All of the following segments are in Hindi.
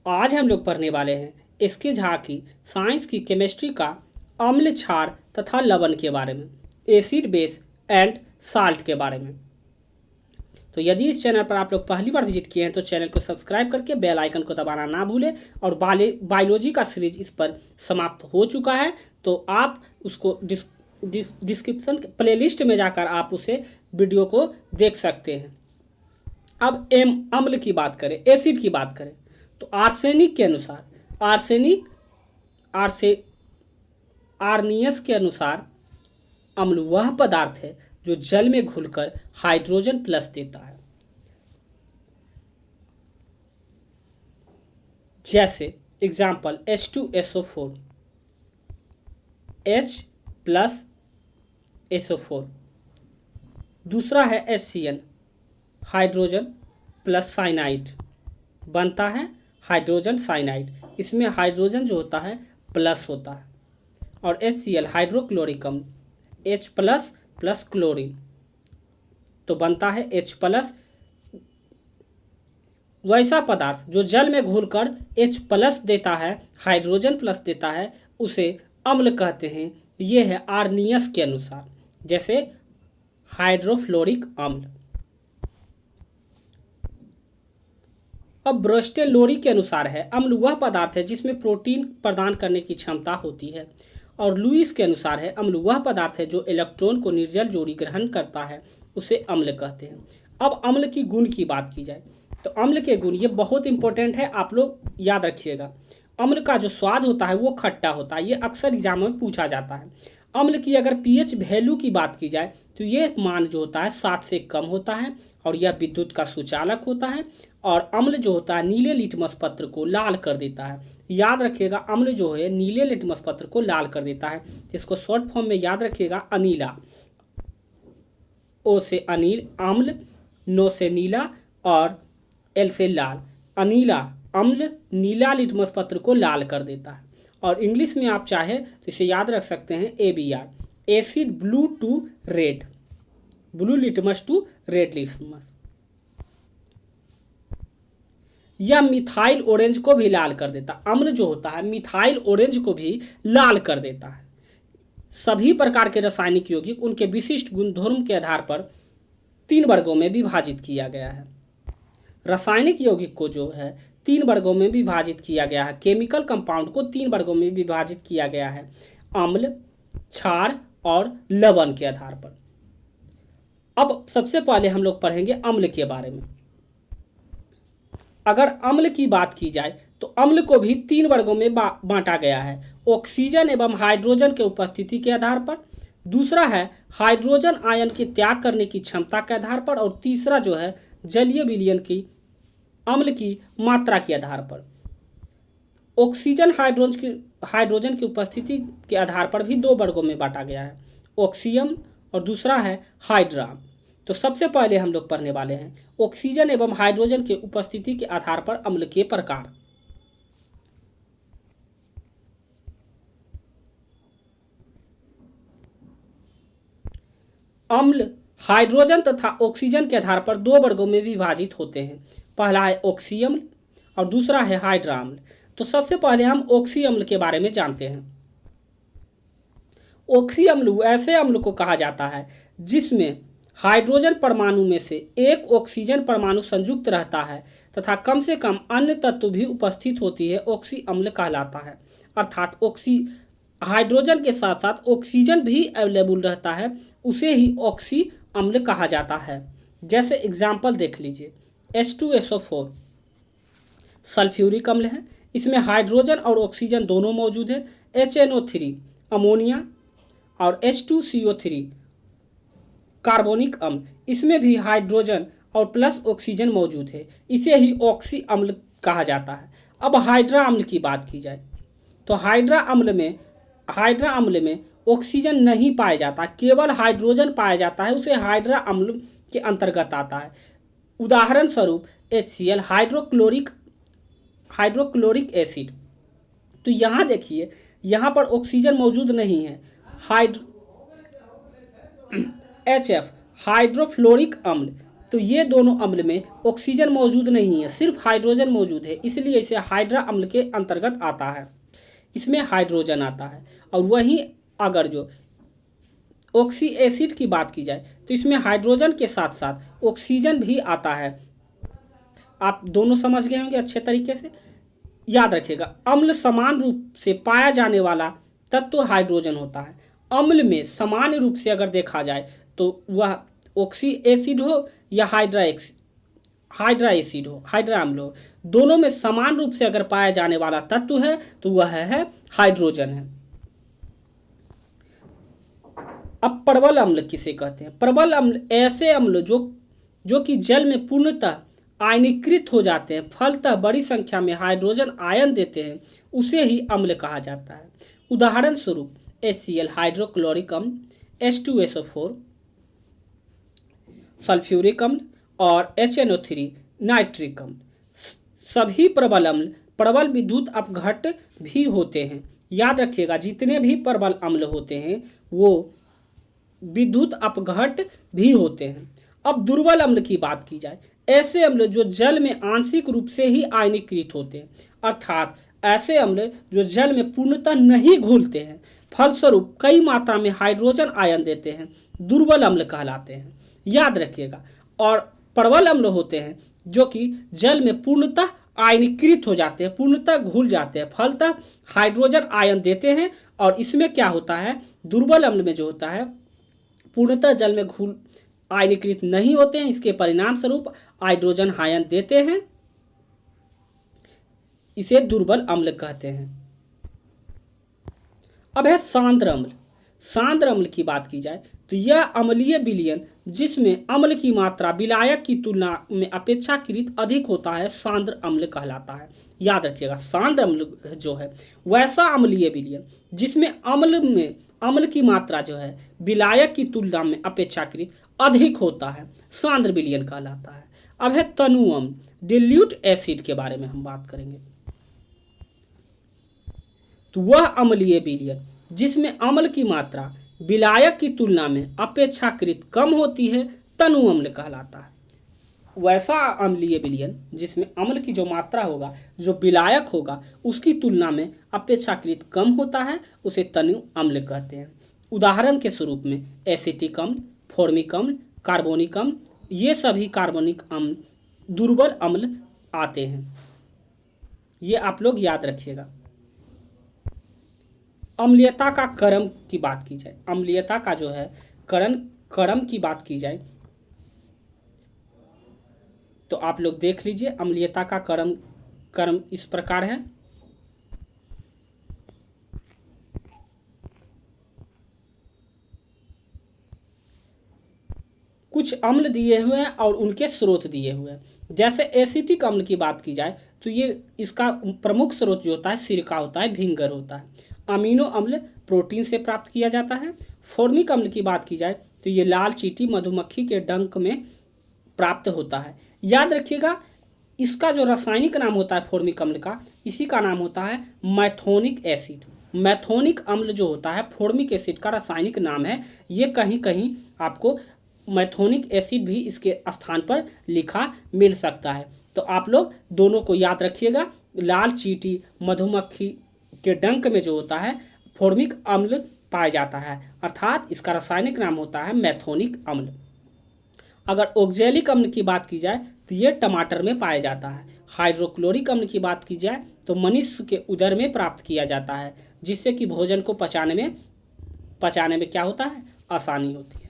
आज हम लोग पढ़ने वाले हैं इसके झा की साइंस की केमिस्ट्री का अम्ल, क्षार तथा लवण के बारे में, एसिड, बेस एंड साल्ट के बारे में। तो यदि इस चैनल पर आप लोग पहली बार विजिट किए हैं तो चैनल को सब्सक्राइब करके बेल आइकन को दबाना ना भूलें। और बायोलॉजी का सीरीज इस पर समाप्त हो चुका है, तो आप उसको डिस्क्रिप्शन प्लेलिस्ट में जाकर आप उसे वीडियो को देख सकते हैं। अब अम्ल की बात करें, एसिड की बात करें, तो आर्सेनिक के अनुसार आर्नियस के अनुसार अम्ल वह पदार्थ है जो जल में घुलकर हाइड्रोजन प्लस देता है। जैसे example H2SO4, H plus SO4। दूसरा है HCl, हाइड्रोजन प्लस साइनाइड, बनता है हाइड्रोजन साइनाइड। इसमें हाइड्रोजन जो होता है प्लस होता है। और HCl हाइड्रोक्लोरिक अम्ल, H प्लस प्लस क्लोरीन, तो बनता है H प्लस। वैसा पदार्थ जो जल में घुलकर H प्लस देता है, हाइड्रोजन प्लस देता है, उसे अम्ल कहते हैं। ये है आर्नियस के अनुसार, जैसे हाइड्रोफ्लोरिक अम्ल। अब ब्रोस्टेलोरी के अनुसार है अम्ल वह पदार्थ है जिसमें प्रोटीन प्रदान करने की क्षमता होती है। और लुईस के अनुसार है अम्ल वह पदार्थ है जो इलेक्ट्रॉन को निर्जल जोड़ी ग्रहण करता है, उसे अम्ल कहते हैं। अब अम्ल की गुण की बात की जाए तो अम्ल के गुण ये बहुत इंपॉर्टेंट है, आप लोग याद रखिएगा। अम्ल का जो स्वाद होता है वो खट्टा होता है, ये अक्सर एग्जाम में पूछा जाता है। अम्ल की अगर पीएच वैल्यू की बात की जाए तो ये मान जो होता है 7 से कम होता है और यह विद्युत का सुचालक होता है। और अम्ल जो होता है नीले लिटमस पत्र को लाल कर देता है। याद रखिएगा, अम्ल जो है नीले लिटमस पत्र को लाल कर देता है, जिसको शॉर्ट फॉर्म में याद रखिएगा अनीला। ओ से अनिल अम्ल, नो से नीला और एल से लाल। अनीला अम्ल नीला लिटमस पत्र को लाल कर देता है। और इंग्लिश में आप चाहे तो इसे याद रख सकते हैं ABR, acid blue to red, blue litmus to red litmus. यह मिथाइल ऑरेंज को भी लाल कर देता है। अम्ल जो होता है मिथाइल ऑरेंज को भी लाल कर देता है। सभी प्रकार के रासायनिक यौगिक उनके विशिष्ट गुणधर्म के आधार पर 3 वर्गों में विभाजित किया गया है। रासायनिक यौगिक को जो है 3 वर्गों में विभाजित किया गया है। केमिकल कंपाउंड को 3 वर्गों में विभाजित किया गया है, अम्ल, क्षार और लवण के आधार पर। अब सबसे पहले हम लोग पढ़ेंगे अम्ल के बारे में। अगर अम्ल की बात की जाए तो अम्ल को भी 3 वर्गों में बांटा गया है, ऑक्सीजन एवं हाइड्रोजन के उपस्थिति के आधार पर। दूसरा है हाइड्रोजन आयन के त्याग करने की क्षमता के आधार पर। और तीसरा जो है जलीय विलयन की अम्ल की मात्रा के आधार पर। ऑक्सीजन हाइड्रोजन की उपस्थिति के आधार पर भी 2 वर्गों में बांटा गया है, ऑक्सीयम और दूसरा है हाइड्रा। तो सबसे पहले हम लोग पढ़ने वाले हैं ऑक्सीजन एवं हाइड्रोजन के उपस्थिति के आधार पर अम्ल के प्रकार। अम्ल हाइड्रोजन तथा ऑक्सीजन के आधार पर 2 वर्गों में विभाजित होते हैं। पहला है ऑक्सी अम्ल और दूसरा है हाइड्रा अम्ल। तो सबसे पहले हम ऑक्सी अम्ल के बारे में जानते हैं। ऑक्सी अम्ल ऐसे अम्ल को कहा जाता है जिसमें हाइड्रोजन परमाणु में से एक ऑक्सीजन परमाणु संयुक्त रहता है तथा कम से कम अन्य तत्व भी उपस्थित होती है, ऑक्सी अम्ल कहलाता है। अर्थात हाइड्रोजन के साथ साथ ऑक्सीजन भी अवेलेबल रहता है, उसे ही ऑक्सी अम्ल कहा जाता है। जैसे एग्जाम्पल देख लीजिए, H2SO4 सल्फ्यूरिक अम्ल है, इसमें हाइड्रोजन और ऑक्सीजन दोनों मौजूद है। HNO3 अमोनिया और H2CO3 कार्बोनिक अम्ल, इसमें भी हाइड्रोजन और प्लस ऑक्सीजन मौजूद है, इसे ही ऑक्सी अम्ल कहा जाता है। अब हाइड्रा अम्ल की बात की जाए तो हाइड्रा अम्ल में ऑक्सीजन नहीं पाया जाता, केवल हाइड्रोजन पाया जाता है, उसे हाइड्रा अम्ल के अंतर्गत आता है। उदाहरण स्वरूप HCl हाइड्रोक्लोरिक एसिड। तो यहाँ देखिए, यहाँ पर ऑक्सीजन मौजूद नहीं है। HF हाइड्रोफ्लोरिक अम्ल, तो ये दोनों अम्ल में ऑक्सीजन मौजूद नहीं है, सिर्फ हाइड्रोजन मौजूद है, इसलिए इसे हाइड्रा अम्ल के अंतर्गत आता है। इसमें हाइड्रोजन आता है। और वहीं अगर जो ऑक्सी एसिड की बात की जाए तो इसमें हाइड्रोजन के साथ साथ ऑक्सीजन भी आता है। आप दोनों समझ गए होंगे अच्छे तरीके से। याद रखिएगा, अम्ल समान रूप से पाया जाने वाला तत्व हाइड्रोजन होता है। अम्ल में सामान्य रूप से अगर देखा जाए तो वह ऑक्सी एसिड हो या हाइड्रा एसिड हो, हाइड्रा अम्ल हो, दोनों में समान रूप से अगर पाया जाने वाला तत्व है तो वह है हाइड्रोजन है। अब प्रबल अम्ल किसे कहते हैं? प्रबल अम्ल ऐसे अम्ल जो कि जल में पूर्णतः आयनीकृत हो जाते हैं, फलतः बड़ी संख्या में हाइड्रोजन आयन देते हैं, उसे ही अम्ल कहा जाता है। उदाहरण स्वरूप HCl हाइड्रोक्लोरिक अम्ल, H2SO4 सल्फ्यूरिक अम्ल और HNO3 नाइट्रिक अम्ल। सभी प्रबल अम्ल प्रबल विद्युत अपघट्ट भी होते हैं। याद रखिएगा, जितने भी प्रबल अम्ल होते हैं वो विद्युत अपघट्ट भी होते हैं। अब दुर्बल अम्ल की बात की जाए, ऐसे अम्ल जो जल में आंशिक रूप से ही आयनीकृत होते हैं, अर्थात ऐसे अम्ल जो जल में पूर्णतः नहीं घुलते हैं, फलस्वरूप कई मात्रा में हाइड्रोजन आयन देते हैं, दुर्बल अम्ल कहलाते हैं। याद रखिएगा। और प्रबल अम्ल होते हैं जो कि जल में पूर्णतः आयनीकृत हो जाते हैं, पूर्णतः घुल जाते हैं, फलतः हाइड्रोजन आयन देते हैं। और इसमें क्या होता है, दुर्बल अम्ल में जो होता है पूर्णतः जल में घुल आयनीकृत नहीं होते हैं, इसके परिणाम स्वरूप हाइड्रोजन आयन देते हैं, इसे दुर्बल अम्ल कहते हैं। अब है सांद्र अम्ल। सांद्र अम्ल की बात की जाए तो यह अम्लीय विलयन जिसमें अम्ल की मात्रा विलायक की तुलना में अपेक्षाकृत अधिक होता है, सांद्र अम्ल कहलाता है। याद रखिएगा, सांद्र अम्ल जो है वैसा अम्लीय विलयन जिसमें अम्ल की मात्रा जो है विलायक की तुलना में अपेक्षाकृत अधिक होता है, सांद्र विलयन कहलाता है। अब है तनु अम्ल, डिल्यूट एसिड के बारे में हम बात करेंगे। तो वह अम्लीय विलयन जिसमें अम्ल की मात्रा विलायक की तुलना में अपेक्षाकृत कम होती है, तनु अम्ल कहलाता है। वैसा अम्लीय विलयन जिसमें अम्ल की जो मात्रा होगा, जो विलायक होगा, उसकी तुलना में अपेक्षाकृत कम होता है, उसे तनु अम्ल कहते हैं। उदाहरण के स्वरूप में एसिटिक अम्ल, फॉर्मिक अम्ल, कार्बोनिक अम्ल, ये सभी कार्बोनिक अम्ल दुर्बल अम्ल आते हैं। ये आप लोग याद रखिएगा। अम्लीयता का क्रम की बात की जाए, अम्लीयता का जो है क्रम की बात की जाए तो आप लोग देख लीजिए, अम्लीयता का क्रम इस प्रकार है। कुछ अम्ल दिए हुए हैं और उनके स्रोत दिए हुए हैं। जैसे एसिटिक अम्ल की बात की जाए तो ये इसका प्रमुख स्रोत जो होता है सिरका होता है, विनेगर होता है। अमीनो अम्ल प्रोटीन से प्राप्त किया जाता है। फॉर्मिक अम्ल की बात की जाए तो ये लाल चींटी मधुमक्खी के डंक में प्राप्त होता है। याद रखिएगा, इसका जो रासायनिक नाम होता है फॉर्मिक अम्ल का, इसी का नाम होता है मैथोनिक एसिड। मैथोनिक अम्ल जो होता है फॉर्मिक एसिड का रासायनिक नाम है। ये कहीं कहीं आपको मैथोनिक एसिड भी इसके स्थान पर लिखा मिल सकता है। तो आप लोग दोनों को याद रखिएगा। लाल चींटी मधुमक्खी के डंक में जो होता है फॉर्मिक अम्ल पाया जाता है, अर्थात इसका रासायनिक नाम होता है मैथोनिक अम्ल। अगर ऑक्जेलिक अम्ल की बात की जाए तो ये टमाटर में पाया जाता है। हाइड्रोक्लोरिक अम्ल की बात की जाए तो मनुष्य के उदर में प्राप्त किया जाता है, जिससे कि भोजन को पचाने में क्या होता है, आसानी होती है।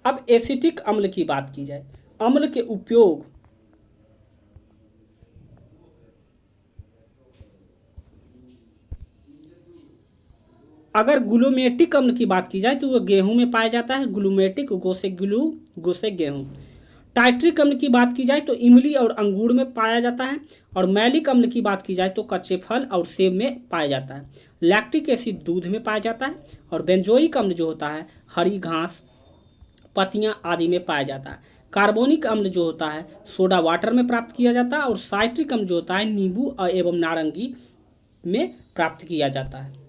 अब एसिटिक अम्ल की बात की जाए, अम्ल के उपयोग अगर ग्लूमेटिक अम्ल की बात की जाए तो वह गेहूं में पाया जाता है। ग्लूमेटिक गो से गेहूं। टाइट्रिक अम्ल की बात की जाए तो इमली और अंगूर में पाया जाता है। और मैलिक अम्ल की बात की जाए तो कच्चे फल और सेब में पाया जाता है। लैक्टिक एसिड दूध में पाया जाता है। और बेंजोइक अम्ल जो होता है हरी घास, पत्तियां आदि में पाया जाता है। कार्बोनिक अम्ल जो होता है सोडा वाटर में प्राप्त किया जाता है। और साइट्रिक अम्ल जो होता है नींबू एवं नारंगी में प्राप्त किया जाता है।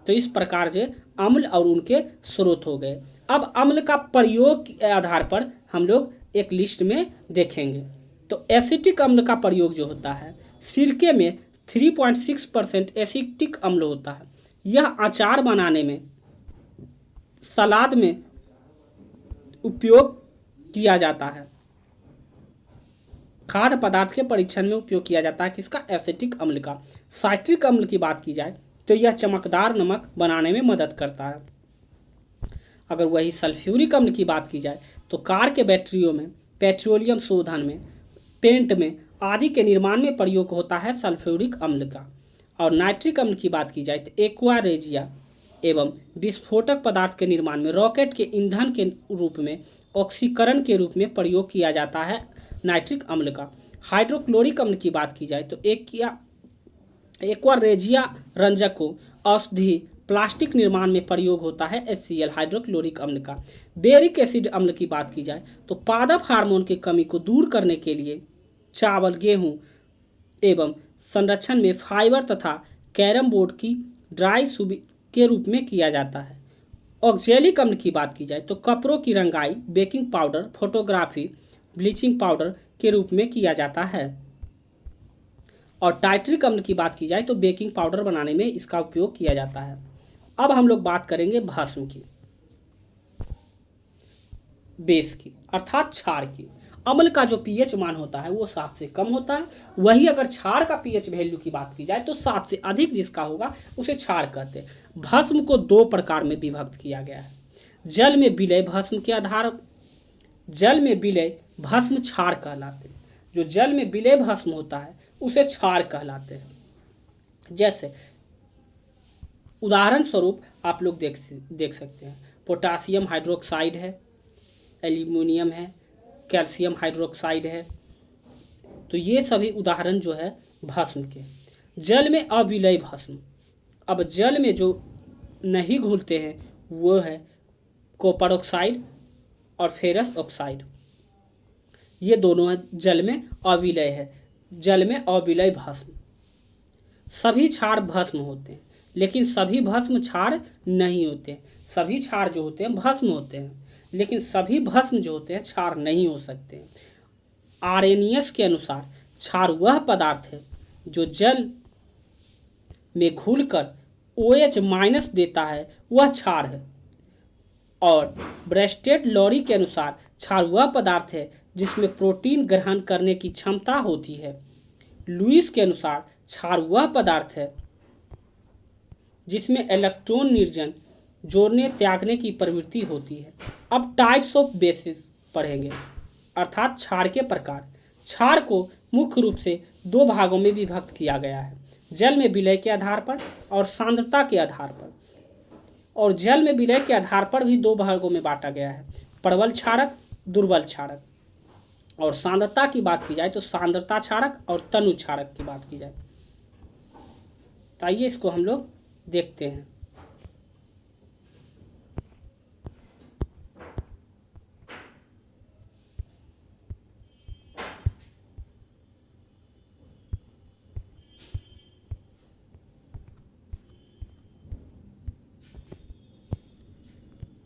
तो इस प्रकार से अम्ल और उनके स्रोत हो गए। अब अम्ल का प्रयोग के आधार पर हम लोग एक लिस्ट में देखेंगे। तो एसिटिक अम्ल का प्रयोग जो होता है, सिरके में 3.6% एसिटिक अम्ल होता है। यह अचार बनाने में, सलाद में उपयोग किया जाता है। खाद्य पदार्थ के परीक्षण में उपयोग किया जाता है किसका? एसिटिक अम्ल का। साइट्रिक अम्ल की बात की जाए तो यह चमकदार नमक बनाने में मदद करता है। अगर वही सल्फ्यूरिक अम्ल की बात की जाए तो कार के बैटरियों में, पेट्रोलियम शोधन में, पेंट में आदि के निर्माण में प्रयोग होता है सल्फ्यूरिक अम्ल का। और नाइट्रिक अम्ल की बात की जाए तो एक्वा रेजिया एवं विस्फोटक पदार्थ के निर्माण में, रॉकेट के ईंधन के रूप में, ऑक्सीकरण के रूप में प्रयोग किया जाता है नाइट्रिक अम्ल का। हाइड्रोक्लोरिक अम्ल की बात की जाए तो एक्वा रेजिया रंजकों, औषधि, प्लास्टिक निर्माण में प्रयोग होता है HCl हाइड्रोक्लोरिक अम्ल का। बेरिक एसिड अम्ल की बात की जाए तो पादप हार्मोन की कमी को दूर करने के लिए चावल, गेहूं एवं संरक्षण में फाइबर तथा कैरम बोर्ड की ड्राई सुबी के रूप में किया जाता है। ऑक्जेलिक अम्ल की बात की जाए तो कपड़ों की रंगाई, baking powder, photography, bleaching powder के रूप में किया जाता है। और टाइट्रिक अम्ल की बात की जाए तो बेकिंग पाउडर बनाने में इसका उपयोग किया जाता है। अब हम लोग बात करेंगे भस्म की, बेस की, अर्थात क्षार की। अम्ल का जो pH मान होता है वो 7 से कम होता है। वही अगर क्षार का pH वैल्यू की बात की जाए तो 7 से अधिक जिसका होगा उसे क्षार कहते हैं। भस्म को 2 प्रकार में विभक्त किया गया है। जल में विलय भस्म के आधार, जल में विलय भस्म क्षार कहलाते हैं। जो जल में विलय भस्म होता है उसे क्षार कहलाते हैं। जैसे उदाहरण स्वरूप आप लोग देख सकते हैं, पोटासियम हाइड्रोक्साइड है, एल्यूमिनियम है, कैल्शियम हाइड्रोक्साइड है। तो ये सभी उदाहरण जो है भस्म के। जल में अविलय भस्म, अब जल में जो नहीं घुलते हैं वो है कॉपर ऑक्साइड और फेरस ऑक्साइड। ये दोनों है जल में अविलय है, जल में अविलय भस्म। सभी क्षार भस्म होते हैं लेकिन सभी भस्म क्षार नहीं होते। सभी क्षार जो होते हैं भस्म होते हैं लेकिन सभी भस्म जो होते हैं क्षार नहीं हो सकते। आर्रेनियस के अनुसार क्षार वह पदार्थ है जो जल में घुलकर OH- देता है, वह क्षार है। और ब्रेस्टेड लॉरी के अनुसार क्षार वह पदार्थ है जिसमें प्रोटीन ग्रहण करने की क्षमता होती है। लुईस के अनुसार क्षार वह पदार्थ है जिसमें इलेक्ट्रॉन निर्जन, जोड़ने त्यागने की प्रवृत्ति होती है। अब टाइप्स ऑफ बेसिस पढ़ेंगे, अर्थात क्षार के प्रकार। क्षार को मुख्य रूप से 2 भागों में विभक्त किया गया है, जल में विलय के आधार पर और सांद्रता के आधार पर। और जल में विलय के आधार पर भी 2 भागों में बांटा गया है, प्रबल क्षारक, दुर्बल क्षारक। और सांद्रता की बात की जाए तो सांद्रता क्षारक और तनु क्षारक की बात की जाए। तो आइए इसको हम लोग देखते हैं।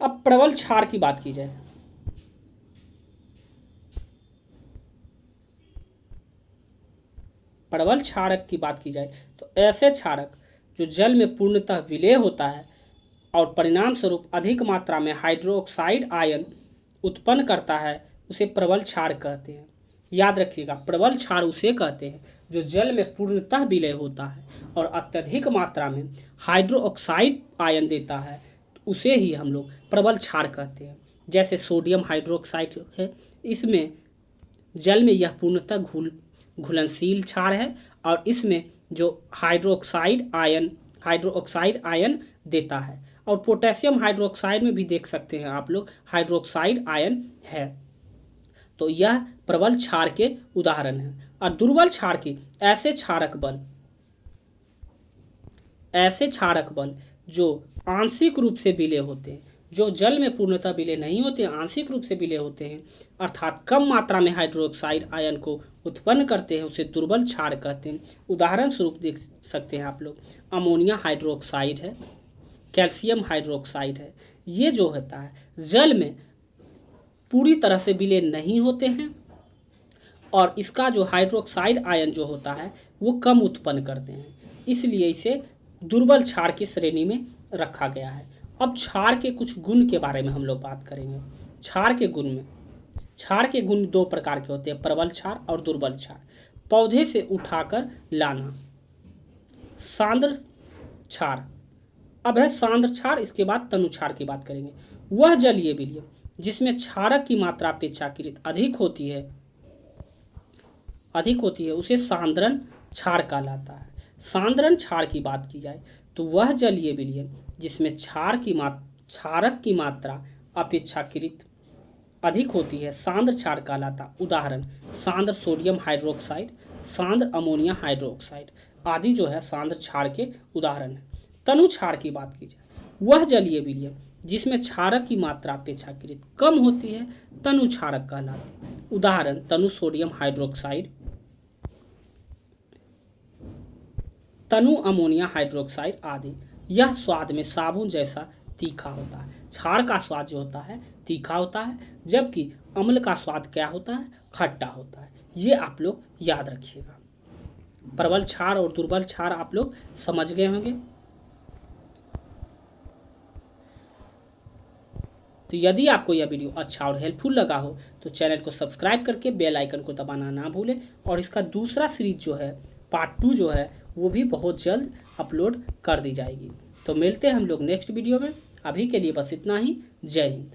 अब प्रबल क्षार की बात की जाए। प्रबल क्षारक की बात की जाए तो ऐसे क्षारक जो जल में पूर्णतः विलय होता है और परिणाम स्वरूप अधिक मात्रा में हाइड्रोक्साइड आयन उत्पन्न करता है उसे प्रबल क्षार कहते हैं। याद रखिएगा, प्रबल क्षार उसे कहते हैं जो जल में पूर्णतः विलय होता है और अत्यधिक मात्रा में हाइड्रोक्साइड आयन देता है, उसे ही हम लोग प्रबल क्षार कहते हैं। जैसे सोडियम हाइड्रोक्साइड है, इसमें जल में यह पूर्णतः घुलनशील क्षार है और इसमें जो हाइड्रोक्साइड आयन देता है। और पोटेशियम हाइड्रोक्साइड में भी देख सकते हैं आप लोग, हाइड्रोक्साइड आयन है। तो यह प्रबल क्षार के उदाहरण हैं। और दुर्बल क्षार की ऐसे क्षारक बल जो आंशिक रूप से विलय होते हैं, जो जल में पूर्णतः विलय नहीं होते, आंशिक रूप से विलय होते हैं, अर्थात कम मात्रा में हाइड्रोक्साइड आयन को उत्पन्न करते हैं, उसे दुर्बल क्षार कहते हैं। उदाहरण स्वरूप देख सकते हैं आप लोग, अमोनिया हाइड्रोक्साइड है, कैल्शियम हाइड्रोक्साइड है। ये जो होता है जल में पूरी तरह से विलीन नहीं होते हैं और इसका जो हाइड्रोक्साइड आयन जो होता है वो कम उत्पन्न करते हैं, इसलिए इसे दुर्बल क्षार की श्रेणी में रखा गया है। अब क्षार के कुछ गुण के बारे में हम लोग बात करेंगे। क्षार के गुण दो प्रकार के होते हैं, प्रबल क्षार और दुर्बल क्षार। पौधे से उठाकर लाना, सांद्र क्षार। अब है सांद्र क्षार, इसके बाद तनु क्षार की बात करेंगे। वह जलीय विलयन जिसमें क्षारक की मात्रा अपेक्षाकृत अधिक होती है उसे सांद्रण क्षार कहलाता है। सांद्रण क्षार की बात की जाए तो वह जलीय विलयन जिसमें क्षारक की मात्रा अपेक्षाकृत अधिक होती है सांद्र क्षार कहलाता। उदाहरण सांद्र सोडियम हाइड्रोक्साइड, सांद्र अमोनिया हाइड्रोक्साइड आदि जो है सांद्र क्षार के उदाहरण है। तनु क्षार की बात की जाए वह जलीय विलयन जिसमें क्षारक की मात्रा अपेक्षाकृत कम होती है तनु क्षारक कहलाते। उदाहरण तनु सोडियम हाइड्रोक्साइड, तनु अमोनिया हाइड्रोक्साइड आदि। यह स्वाद में साबुन जैसा तीखा होता है। क्षार का स्वाद जो होता है तीखा होता है, जबकि अम्ल का स्वाद क्या होता है, खट्टा होता है। ये आप लोग याद रखिएगा। प्रबल क्षार और दुर्बल क्षार आप लोग समझ गए होंगे। तो यदि आपको यह वीडियो अच्छा और हेल्पफुल लगा हो तो चैनल को सब्सक्राइब करके बेल आइकन को दबाना ना भूलें। और इसका दूसरा सीरीज जो है पार्ट 2 जो है वो भी बहुत जल्द अपलोड कर दी जाएगी। तो मिलते हैं हम लोग नेक्स्ट वीडियो में। अभी के लिए बस इतना ही। जय हिंद।